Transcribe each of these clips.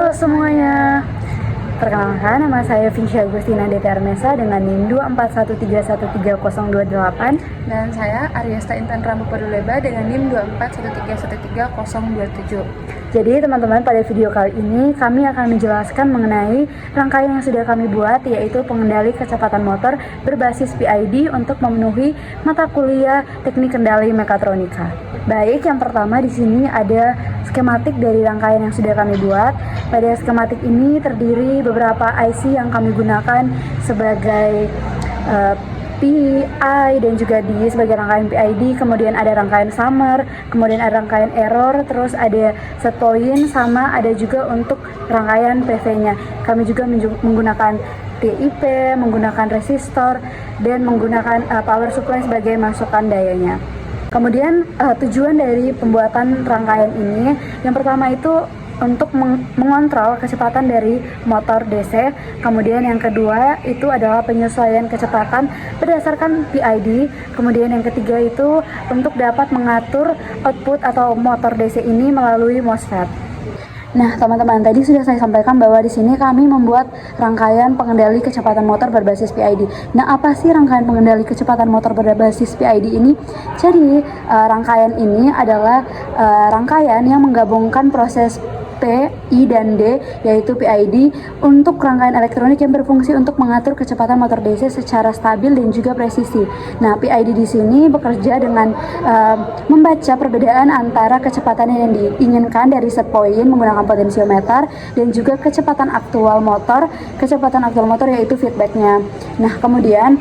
Halo semuanya, perkenalkan nama saya Vinsya Agustina DT Armesa dengan NIM 241313028. Dan saya Aryasta Intan Rambu Paduleba dengan NIM 241313027. Jadi teman-teman, pada video kali ini kami akan menjelaskan mengenai rangkaian yang sudah kami buat, yaitu pengendali kecepatan motor berbasis PID untuk memenuhi mata kuliah Teknik Kendali Mekatronika. Baik, yang pertama di sini ada skematik dari rangkaian yang sudah kami buat. Pada skematik ini terdiri beberapa IC yang kami gunakan sebagai PI dan juga D sebagai rangkaian PID, kemudian ada rangkaian summer, kemudian ada rangkaian error, terus ada set point, sama ada juga untuk rangkaian PV-nya. Kami juga menggunakan TIP, menggunakan resistor, dan menggunakan power supply sebagai masukan dayanya. Kemudian tujuan dari pembuatan rangkaian ini, yang pertama itu untuk mengontrol kecepatan dari motor DC. Kemudian yang kedua itu adalah penyesuaian kecepatan berdasarkan PID. Kemudian yang ketiga itu untuk dapat mengatur output atau motor DC ini melalui MOSFET. Nah, teman-teman, tadi sudah saya sampaikan bahwa di sini kami membuat rangkaian pengendali kecepatan motor berbasis PID. Nah, apa sih rangkaian pengendali kecepatan motor berbasis PID ini? Jadi, rangkaian ini adalah rangkaian yang menggabungkan proses P, I, dan D, yaitu PID, untuk rangkaian elektronik yang berfungsi untuk mengatur kecepatan motor DC secara stabil dan juga presisi. Nah, PID di sini bekerja dengan membaca perbedaan antara kecepatan yang diinginkan dari set point menggunakan potensiometer dan juga kecepatan aktual motor yaitu feedbacknya. Nah, kemudian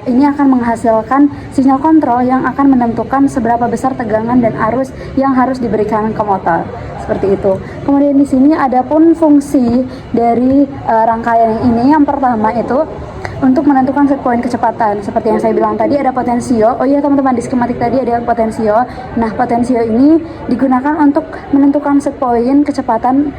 ini akan menghasilkan sinyal kontrol yang akan menentukan seberapa besar tegangan dan arus yang harus diberikan ke motor. Seperti itu. Kemudian di sini ada pun fungsi dari rangkaian ini. Yang pertama itu untuk menentukan set point kecepatan. Seperti yang saya bilang tadi, ada potensio. Oh iya teman-teman, di skematik tadi ada potensio. Nah, potensio ini digunakan untuk menentukan set point kecepatan.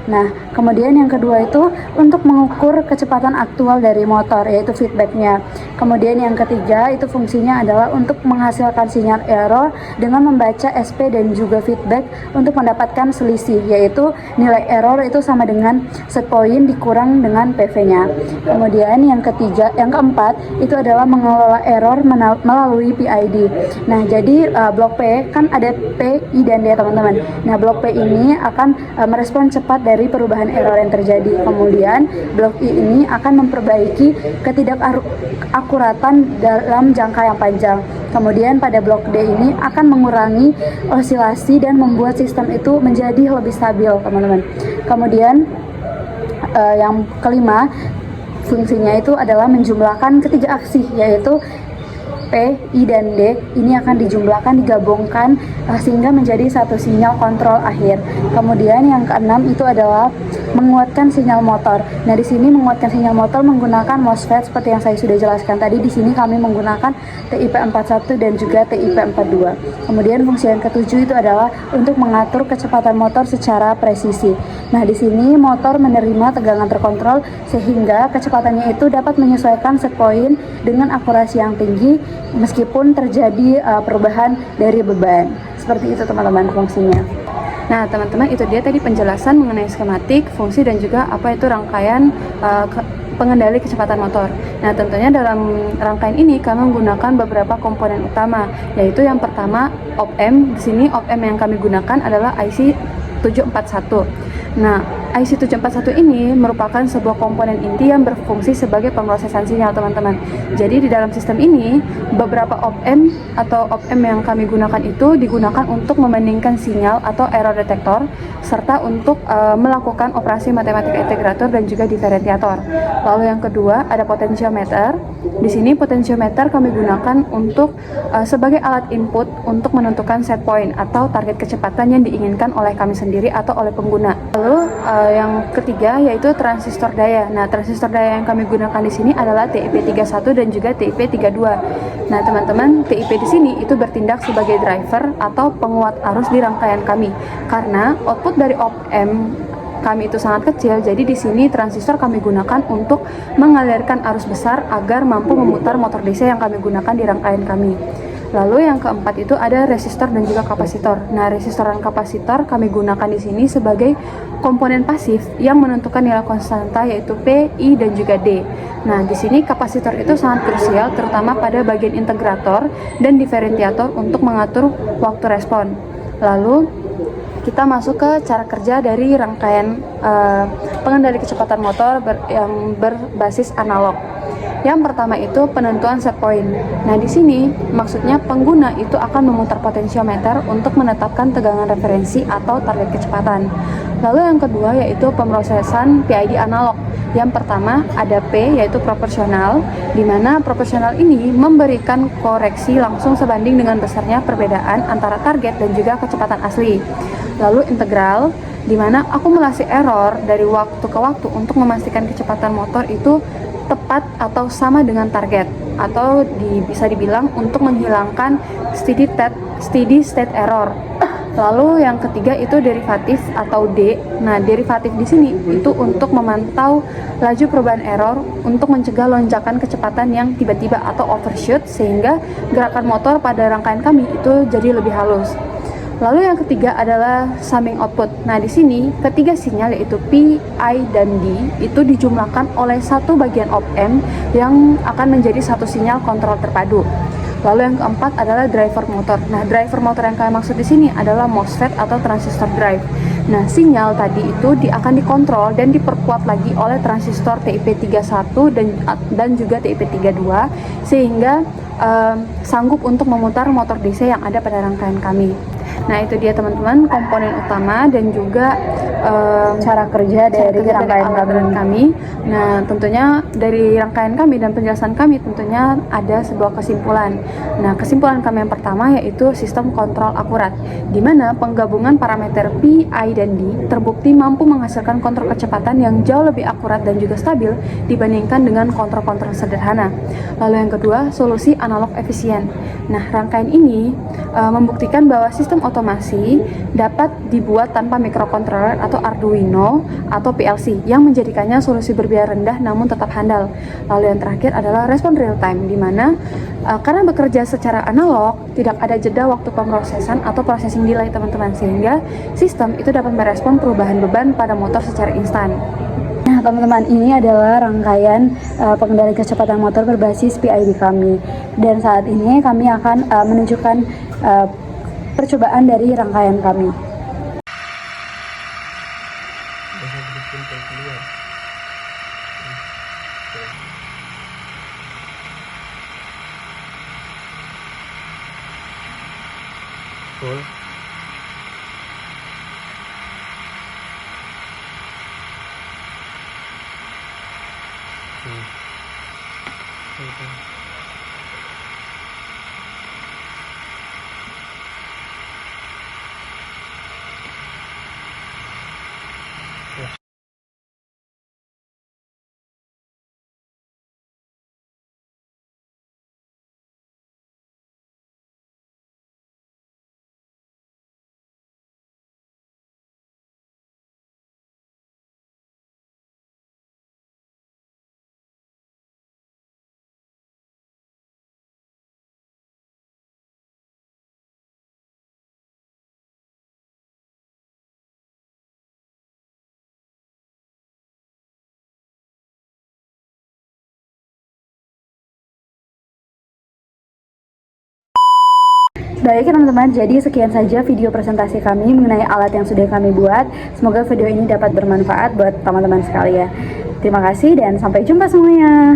Nah, kemudian yang kedua itu untuk mengukur kecepatan aktual dari motor, yaitu feedbacknya. Kemudian yang ketiga itu fungsinya adalah untuk menghasilkan sinyal error dengan membaca SP dan juga feedback untuk mendapatkan selisih, yaitu nilai error itu sama dengan set point dikurang dengan PV-nya. Kemudian yang keempat itu adalah mengelola error melalui PID. Nah, jadi blok P kan ada P, I, dan D, teman-teman. Nah, blok P ini akan merespon cepat dari perubahan error yang terjadi. Kemudian blok I ini akan memperbaiki ketidakakuratan dalam jangka yang panjang. Kemudian pada blok D ini akan mengurangi osilasi dan membuat sistem itu menjadi lebih stabil, teman-teman. Kemudian yang kelima, fungsinya itu adalah menjumlahkan ketiga aksi, yaitu P, I, dan D. Ini akan dijumlahkan, digabungkan sehingga menjadi satu sinyal kontrol akhir. Kemudian yang keenam itu adalah menguatkan sinyal motor. Nah, di sini menguatkan sinyal motor menggunakan MOSFET seperti yang saya sudah jelaskan tadi. Di sini kami menggunakan TIP41 dan juga TIP42. Kemudian fungsi yang ketujuh itu adalah untuk mengatur kecepatan motor secara presisi. Nah, di sini motor menerima tegangan terkontrol sehingga kecepatannya itu dapat menyesuaikan set point dengan akurasi yang tinggi meskipun terjadi perubahan dari beban. Seperti itu teman-teman fungsinya. Nah, teman-teman, itu dia tadi penjelasan mengenai skematik, fungsi, dan juga apa itu rangkaian pengendali kecepatan motor. Nah, tentunya dalam rangkaian ini kami menggunakan beberapa komponen utama, yaitu yang pertama op-amp. Di sini op-amp yang kami gunakan adalah IC 741. Nah, IC 741 ini merupakan sebuah komponen inti yang berfungsi sebagai pemrosesan sinyal, teman-teman. Jadi di dalam sistem ini, beberapa op-amp atau op-amp yang kami gunakan itu digunakan untuk membandingkan sinyal atau error detektor, serta untuk melakukan operasi matematika integrator dan juga diferentiator. Lalu yang kedua, ada potensiometer. Di sini potensiometer kami gunakan untuk sebagai alat input untuk menentukan set point atau target kecepatan yang diinginkan oleh kami sendiri atau oleh pengguna. Lalu yang ketiga yaitu transistor daya. Nah, transistor daya yang kami gunakan di sini adalah TIP31 dan juga TIP32. Nah, teman-teman, TIP di sini itu bertindak sebagai driver atau penguat arus di rangkaian kami. Karena output dari op-amp kami itu sangat kecil, jadi di sini transistor kami gunakan untuk mengalirkan arus besar agar mampu memutar motor DC yang kami gunakan di rangkaian kami. Lalu yang keempat itu ada resistor dan juga kapasitor. Nah, resistor dan kapasitor kami gunakan di sini sebagai komponen pasif yang menentukan nilai konstanta yaitu P, I, dan juga D. Nah, di sini kapasitor itu sangat krusial terutama pada bagian integrator dan diferentiator untuk mengatur waktu respon. Lalu kita masuk ke cara kerja dari rangkaian pengendali kecepatan motor yang berbasis analog. Yang pertama itu penentuan set point. Nah, di sini maksudnya pengguna itu akan memutar potensiometer untuk menetapkan tegangan referensi atau target kecepatan. Lalu yang kedua yaitu pemrosesan PID analog. Yang pertama ada P yaitu proporsional, di mana proporsional ini memberikan koreksi langsung sebanding dengan besarnya perbedaan antara target dan juga kecepatan asli. Lalu integral, di mana akumulasi error dari waktu ke waktu untuk memastikan kecepatan motor itu tepat atau sama dengan target, atau bisa dibilang untuk menghilangkan steady state error. Lalu yang ketiga itu derivatif atau D. Nah, derivatif di sini itu untuk memantau laju perubahan error untuk mencegah lonjakan kecepatan yang tiba-tiba atau overshoot sehingga gerakan motor pada rangkaian kami itu jadi lebih halus. Lalu yang ketiga adalah summing output. Nah, di sini ketiga sinyal yaitu P, I, dan D itu dijumlahkan oleh satu bagian op-amp yang akan menjadi satu sinyal kontrol terpadu. Lalu yang keempat adalah driver motor. Nah, driver motor yang kalian maksud di sini adalah MOSFET atau transistor drive. Nah, sinyal tadi itu akan dikontrol dan diperkuat lagi oleh transistor TIP31 dan juga TIP32 sehingga sanggup untuk memutar motor DC yang ada pada rangkaian kami. Nah, itu dia teman-teman komponen utama dan juga cara kerja dari rangkaian kami. Nah, tentunya dari rangkaian kami dan penjelasan kami tentunya ada sebuah kesimpulan. Nah, kesimpulan kami yang pertama yaitu sistem kontrol akurat, di mana penggabungan parameter P, I, dan D terbukti mampu menghasilkan kontrol kecepatan yang jauh lebih akurat dan juga stabil dibandingkan dengan kontrol-kontrol sederhana. Lalu yang kedua, solusi analog efisien. Nah, rangkaian ini membuktikan bahwa sistem otomasi dapat dibuat tanpa microcontroller atau Arduino atau PLC yang menjadikannya solusi berbiaya rendah namun tetap handal. Lalu yang terakhir adalah respon real time, di mana karena bekerja secara analog tidak ada jeda waktu pemrosesan atau processing delay teman-teman, sehingga sistem itu dapat merespon perubahan beban pada motor secara instan. Nah, teman-teman, ini adalah rangkaian pengendali kecepatan motor berbasis PID kami. Dan saat ini kami akan menunjukkan percobaan dari rangkaian kami. Full. Baik teman-teman, jadi sekian saja video presentasi kami mengenai alat yang sudah kami buat. Semoga video ini dapat bermanfaat buat teman-teman sekalian. Terima kasih dan sampai jumpa semuanya.